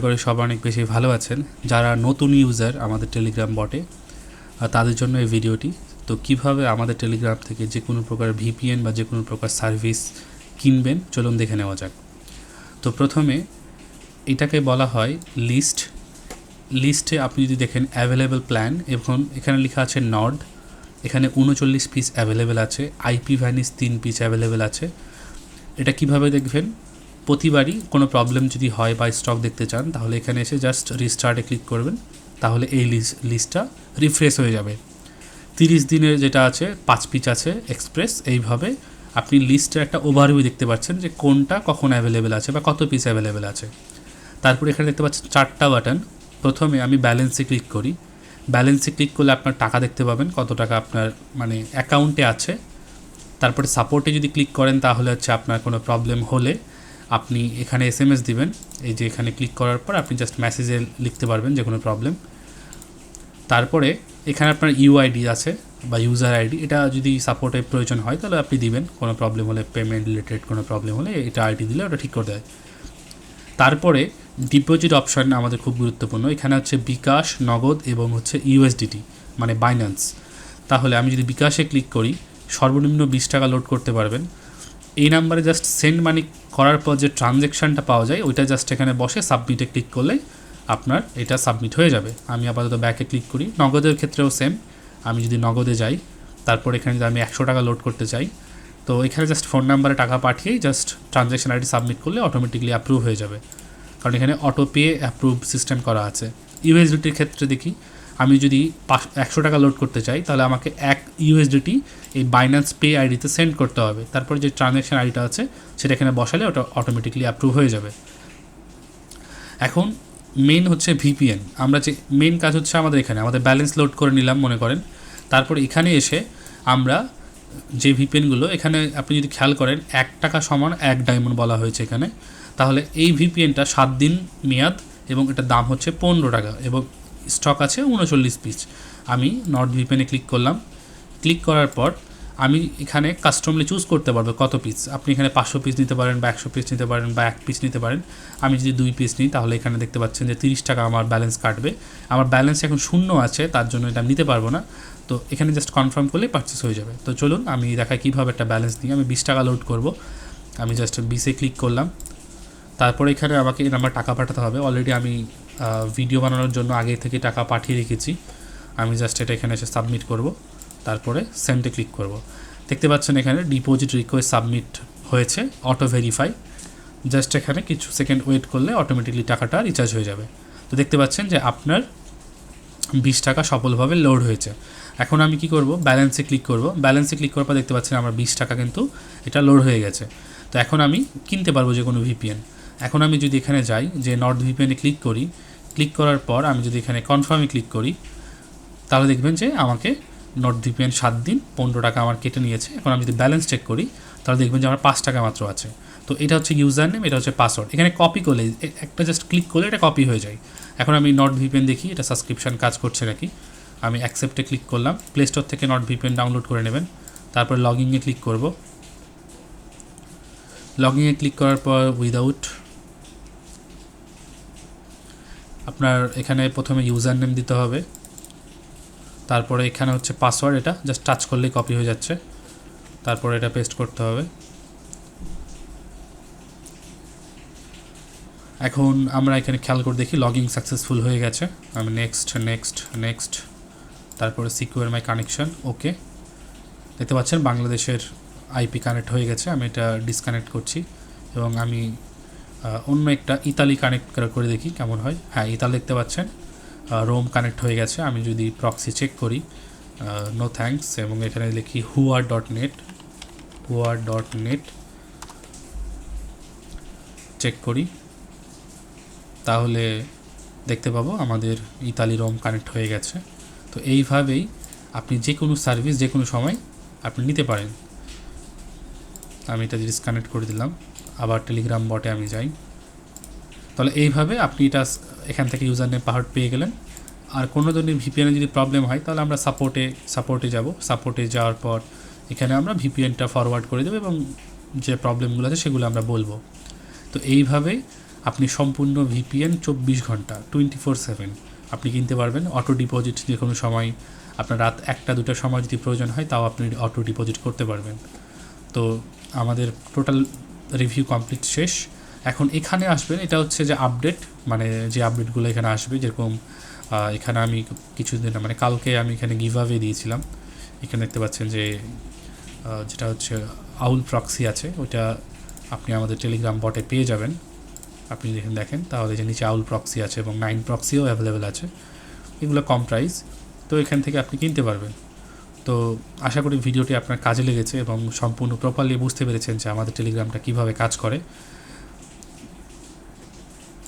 করে সবাই অনেক বেশি ভালো আছেন। যারা নতুন ইউজার আমাদের টেলিগ্রাম বটে তাদের জন্য এই ভিডিওটি। তো কিভাবে আমাদের টেলিগ্রাম থেকে যে কোনো প্রকার ভিপিএন বা যে কোনো প্রকার সার্ভিস কিনবেন চলুন দেখে নেওয়া যাক। তো প্রথমে এটাকে বলা হয় লিস্টে আপনি যদি দেখেন অ্যাভেলেবেল প্ল্যান, এবং এখানে লেখা আছে নড, এখানে 39 পিস অ্যাভেলেবেল আছে, আইপি ভ্যানিস 3 পিস অ্যাভেলেবেল আছে। এটা কিভাবে দেখবেন? প্রতিবারই কোনো প্রবলেম যদি হয় বা স্টক দেখতে চান তাহলে এখানে এসে জাস্ট রিস্টার্টে ক্লিক করবেন, তাহলে এই লিস্টটা রিফ্রেশ হয়ে যাবে। 30 দিনের যেটা আছে 5 পিস আছে এক্সপ্রেস। এইভাবে আপনি লিস্টের একটা ওভারভিউ দেখতে পাচ্ছেন যে কোনটা কখন অ্যাভেলেবেল আছে বা কত পিস অ্যাভেলেবেল আছে। তারপরে এখানে দেখতে পাচ্ছেন 4টা বাটন। প্রথমে আমি ব্যালেন্সে ক্লিক করি। ব্যালেন্সে ক্লিক করলে আপনার টাকা দেখতে পাবেন, কত টাকা আপনার অ্যাকাউন্টে আছে। তারপরে সাপোর্টে যদি ক্লিক করেন তাহলে আপনার কোনো প্রবলেম হলে আপনি এখানে SMS দিবেন। এই যে এখানে ক্লিক করার পর আপনি জাস্ট মেসেজে লিখতে পারবেন যে কোনো প্রবলেম। তারপরে এখানে আপনার ইউআইডি আছে বা ইউজার আইডি, এটা যদি সাপোর্টের প্রয়োজন হয় তাহলে আপনি দিবেন। কোনো প্রবলেম হলে, পেমেন্ট রিলেটেড কোনো প্রবলেম হলে এটা আইডি দিলে ওটা ঠিক করে দেয়। তারপরে ডিপোজিট অপশান আমাদের খুব গুরুত্বপূর্ণ। এখানে বিকাশ, নগদ এবং ইউএসডিটি মানে বাইন্যান্স। তাহলে আমি যদি বিকাশে ক্লিক করি সর্বনিম্ন 20 টাকা লোড করতে পারবেন। এই নাম্বারে জাস্ট সেন্ড মানি করার পর যে ট্রানজ্যাকশানটা পাওয়া যায় ওইটা জাস্ট এখানে বসে সাবমিটে ক্লিক করলে আপনার এটা সাবমিট হয়ে যাবে। আমি আপাতত ব্যাকে ক্লিক করি। নগদের ক্ষেত্রেও সেম। আমি যদি নগদে যাই, তারপর এখানে যদি আমি 100 টাকা লোড করতে চাই, তো এখানে জাস্ট ফোন নাম্বারে টাকা পাঠিয়েই জাস্ট ট্রানজ্যাকশন আইডি সাবমিট করলে অটোমেটিকলি অ্যাপ্রুভ হয়ে যাবে, কারণ এখানে অটো পে অ্যাপ্রুভ সিস্টেম করা আছে। ইউএসডিটির ক্ষেত্রে দেখি, আমি যদি 100 টাকা লোড করতে চাই তাহলে আমাকে 1 ইউএসডিটি এই বাইন্যান্স পে আইডিতে সেন্ড করতে হবে। তারপর যে ট্রানজ্যাকশন আইডিটা আছে সেটা এখানে বসালে ওটা অটোমেটিকলি অ্যাপ্রুভ হয়ে যাবে। এখন মেন ভিপিএন। আমরা যে মেন কাজ আমাদের এখানে আমাদের ব্যালেন্স লোড করে নিলাম মনে করেন। তারপর এখানে এসে আমরা যে ভিপিএনগুলো, এখানে আপনি যদি খেয়াল করেন 1 টাকা সমান 1 ডায়মন্ড বলা হয়েছে এখানে। তাহলে এই ভিপিএনটা 7 দিন মেয়াদ এবং এটার দাম 15 টাকা এবং স্টক আছে 39 পিস। আমি নর্থ ভিপিএনে ক্লিক করলাম। ক্লিক করার পর আমি এখানে কাস্টমলি চুজ করতে পারবো কত পিস। আপনি এখানে 500 পিস নিতে পারেন বা 100 পিস নিতে পারেন বা 1 পিস নিতে পারেন। আমি যদি 2 পিস নিই তাহলে এখানে দেখতে পাচ্ছেন যে 30 টাকা আমার ব্যালেন্স কাটবে। আমার ব্যালেন্স এখন শূন্য আছে, তার জন্য এটা নিতে পারবো না। তো এখানে জাস্ট কনফার্ম করলে পারচেস হয়ে যাবে। তো চলুন আমি দেখাই কীভাবে একটা ব্যালেন্স নিয়ে আমি 20 টাকা লোড করব। আমি জাস্ট 20-এ ক্লিক করলাম। তারপরে এখানে আমাকে এই নাম্বার টাকা পাঠাতে হবে। অলরেডি আমি ভিডিও বানানোর জন্য আগে থেকে টাকা পাঠিয়ে রেখেছি। আমি জাস্ট এটা এখানে এসে সাবমিট করব, তারপরে সেন্ডে ক্লিক করব। দেখতে পাচ্ছেন এখানে ডিপোজিট রিকোয়েস্ট সাবমিট হয়েছে, অটো ভেরিফাই। জাস্ট এখানে কিছু সেকেন্ড ওয়েট করলে অটোমেটিকলি টাকাটা রিচার্জ হয়ে যাবে। তো দেখতে পাচ্ছেন যে আপনার 20 টাকা সফলভাবে লোড হয়েছে। এখন আমি কি করব? ব্যালেন্সে ক্লিক করব। ব্যালেন্সে ক্লিক করার পর দেখতে পাচ্ছেন আমার 20 টাকা কিন্তু এটা লোড হয়ে গেছে। তো এখন আমি কিনতে পারবো যে কোনো ভিপিএন। এখন আমি যদি এখানে যাই, যে নর্থ ভিপিএনে ক্লিক করি, ক্লিক করার পর আমি যদি এখানে কনফার্মে ক্লিক করি তাহলে দেখবেন যে আমাকে নর্থ ভিপিএন 7 দিন 15 টাকা আমার কেটে নিয়েছে। এখন আমি যদি ব্যালেন্স চেক করি তাহলে দেখবেন যে আমার 5 টাকা মাত্র আছে। তো এটা ইউজার নেম, এটা পাসওয়ার্ড। এখানে কপি করলে একটা জাস্ট ক্লিক করলে এটা কপি হয়ে যায়। এখন আমি নর্থ ভিপিএন দেখি এটা সাবস্ক্রিপশান কাজ করছে নাকি। আমি অ্যাকসেপ্টে ক্লিক করলাম। প্লে স্টোর থেকে নর্থ ভিপিএন ডাউনলোড করে নেবেন। তারপর লগইনে ক্লিক করব। লগইনে ক্লিক করার পর উইদাউট, আপনার এখানে প্রথমে ইউজার নেম দিতে হবে। তারপরে এখানে পাসওয়ার্ড, এটা জাস্ট টাচ করলেই কপি হয়ে যাচ্ছে। তারপরে এটা পেস্ট করতে হবে। এখন আমরা এখানে খেয়াল করে দেখি লগইন সাকসেসফুল হয়ে গেছে। আমি নেক্সট তারপরে সিকিউর মাই কানেকশন, ওকে। দেখতে পাচ্ছেন বাংলাদেশের আইপি কানেক্ট হয়ে গেছে। আমি এটা ডিসকানেক্ট করছি এবং আমি অন্য একটা ইতালি কানেক্ট করে দেখি কেমন হয়। হ্যাঁ, ইতালি দেখতে পাচ্ছেন রোম কানেক্ট হয়ে গেছে। আমি যদি প্রক্সি চেক করি, নো থ্যাঙ্কস, এবং এখানে লিখি হুয়ার.নেট চেক করি, তাহলে দেখতে পাবো আমাদের ইতালি রোম কানেক্ট হয়ে গেছে। তো এইভাবেই আপনি যে কোনো সার্ভিস যে কোনো সময় আপনি নিতে পারেন। আমি এটা ডিসকানেক্ট করে দিলাম। আবার টেলিগ্রাম বটে আমি যাই। তাহলে এইভাবে আপনি এটা এখান থেকে ইউজার নেম পাসওয়ার্ড পেয়ে গেলেন। আর কোনো ধরনের ভিপিএনে যদি প্রবলেম হয় তাহলে আমরা সাপোর্টে যাব। সাপোর্টে যাওয়ার পর এখানে আমরা ভিপিএনটা ফরওয়ার্ড করে দেবো এবং যে প্রবলেমগুলো আছে সেগুলো আমরা বলবো। তো এইভাবেই আপনি সম্পূর্ণ ভিপিএন 24 ঘন্টা 24/7 আপনি কিনতে পারবেন। অটো ডিপোজিট যে কোনো সময়, আপনার রাত 1টা-2টার সময় যদি প্রয়োজন হয় তাও আপনি অটো ডিপোজিট করতে পারবেন। তো আমাদের টোটাল রিভিউ কমপ্লিট শেষ। এখন এখানে আসবেন, এটা হচ্ছে যে আপডেট, মানে যে আপডেটগুলো এখানে আসবে, যেরকম এখানে আমি কিছুদিন মানে কালকে আমি এখানে গিভঅ্যাওয়ে দিয়েছিলাম। এখানে দেখতে পাচ্ছেন যে যেটা হচ্ছে আউল প্রক্সি আছে, ওইটা আপনি আমাদের টেলিগ্রাম বটে পেয়ে যাবেন। আপনি যখন দেখেন তাহলে যে নিচে আউল প্রক্সি আছে এবং 9 প্রক্সিও অ্যাভেলেবেল আছে, এগুলো কম প্রাইস, তো এখান থেকে আপনি কিনতে পারবেন। তো আশা করি ভিডিওটি আপনার কাজে লেগেছে এবং সম্পূর্ণ প্রপারলি বুঝতে পেরেছেন যে আমাদের টেলিগ্রামটা কীভাবে কাজ করে।